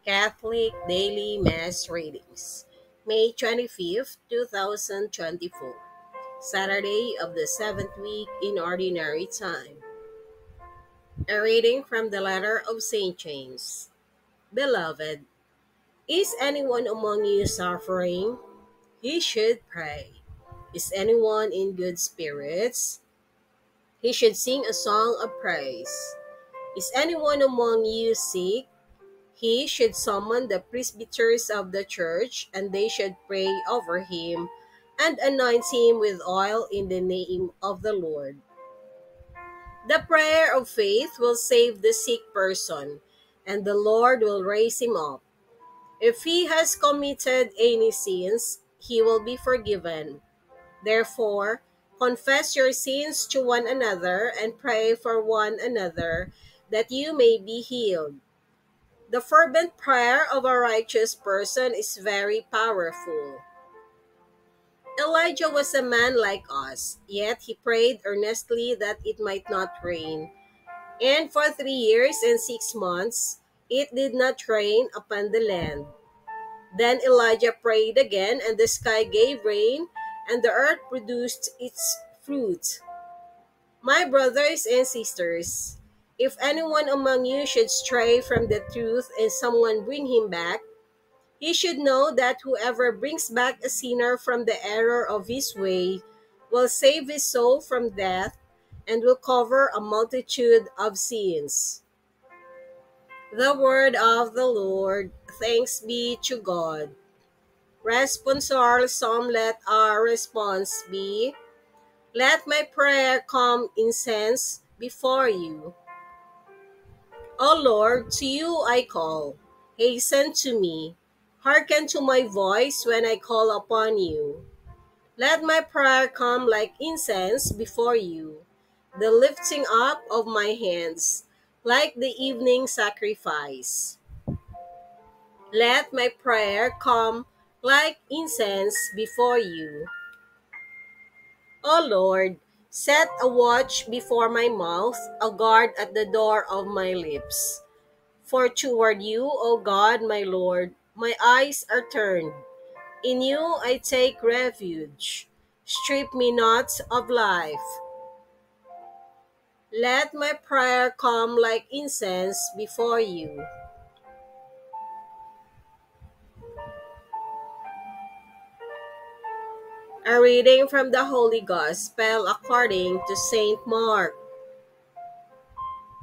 Catholic Daily Mass Readings, May 25th, 2024, Saturday of the 7th week in Ordinary Time. A reading from the letter of St. James. Beloved, is anyone among you suffering? He should pray. Is anyone in good spirits? He should sing a song of praise. Is anyone among you sick? He should summon the presbyters of the church, and they should pray over him and anoint him with oil in the name of the Lord. The prayer of faith will save the sick person, and the Lord will raise him up. If he has committed any sins, he will be forgiven. Therefore, confess your sins to one another and pray for one another that you may be healed. The fervent prayer of a righteous person is very powerful. Elijah was a man like us, yet he prayed earnestly that it might not rain. And for 3 years and 6 months, it did not rain upon the land. Then Elijah prayed again, and the sky gave rain, and the earth produced its fruit. My brothers and sisters, if anyone among you should stray from the truth and someone bring him back, he should know that whoever brings back a sinner from the error of his way will save his soul from death and will cover a multitude of sins. The word of the Lord. Thanks be to God. Responsorial Psalm. Let our response be, let my prayer come incense before you. O Lord, to you I call. Hasten to me. Hearken to my voice when I call upon you. Let my prayer come like incense before you, the lifting up of my hands, like the evening sacrifice. Let my prayer come like incense before you. O Lord, set a watch before my mouth, a guard at the door of my lips. For toward you, O God, my Lord, my eyes are turned. In you I take refuge. Strip me not of life. Let my prayer come like incense before you. A reading from the Holy Gospel according to St. Mark.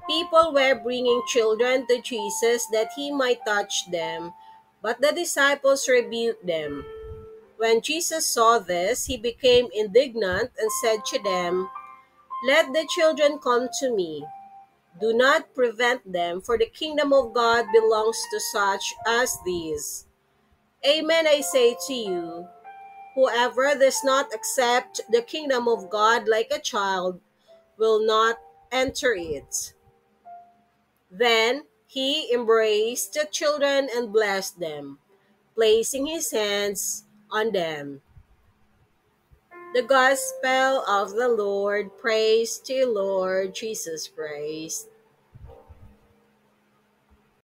People were bringing children to Jesus that he might touch them, but the disciples rebuked them. When Jesus saw this, he became indignant and said to them, let the children come to me. Do not prevent them, for the kingdom of God belongs to such as these. Amen, I say to you, whoever does not accept the kingdom of God like a child will not enter it. Then he embraced the children and blessed them, placing his hands on them. The Gospel of the Lord. Praise to you, Lord Jesus Christ.